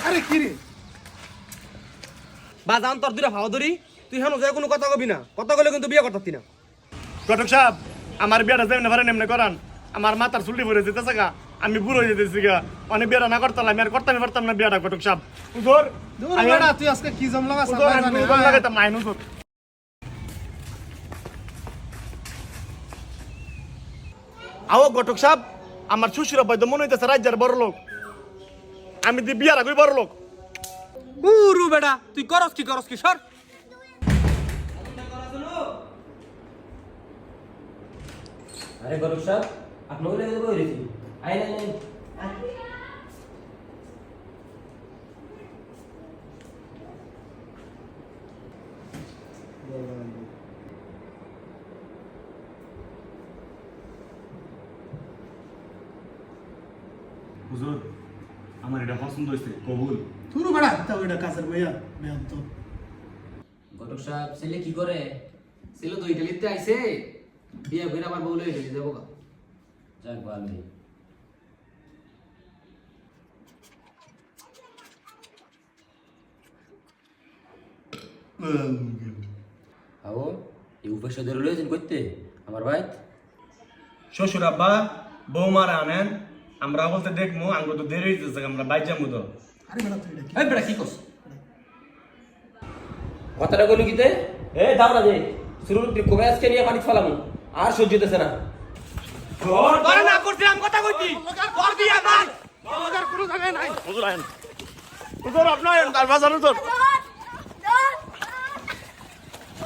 আরে কি রে বাজান তোর দুটা ভাও ধরি তুই হেন যায় কোনো কথা কবি না কথা কইলে কিন্তু বিয়ে করতাতি না ঘটক সাহেব আমার বিয়াটা যেমনি পারেন এমনি করান আমার মাথার চুলটি ভরে যেতেছে গা আমি বুড়ো হয়ে যেতেছি গা অনেক বিয়াটা না করতাম আমি আর করতামই পারতাম না বিয়াটা ঘটক সাহেব উজোর দূর বেটা তুই আজকে কি জম লাগা উজোর আমি উজোর লাগাইতাম মাইন উজোর আও ঘটক সাহেব আমার শ্বশুর আব্বাই তো মনে হইতেছে রাজ্যের বড় লোক আমি দি বিয়ার আগেই বড় লোক উরু বেটা তুই করস কি সর अरे गौरव साहब आप लोग लेके बोल रही थी आए नहीं হুজুর আমার এটা পছন্দ হইছে কবুল তুই বেটা তা ওইটা কাজের বইয়া বেয়াম তো গৌরব সাহেব ছেলে কি করে ছেলে তো ইটালিতে আইছে বিয়ে করে আমার বউ লয়ে যাবো গা যাক ভালোই আও এই উপেশা ধরে লয়েছেন করতে আমার ভাই শ্বশুর আব্বা বৌমার আনেন আমরা বলতে দেখবো আঙ্গুর তো দেরি হইতেছে আমরা বাইর যাবো তো আরে বেটা তুই এটা কি এই বেটা কি করছ কথাটা কইলি কিতে এ দাঁড়া দে শুরু কবে আজকে নিয়ে পানি ফেলামু আর সহ্য হইতেছে না তোরে না করছিলাম কথা কইতি তোর বিয়ে আমার হুজুর আইন হুজুর আপনার তার বাজার হুজুর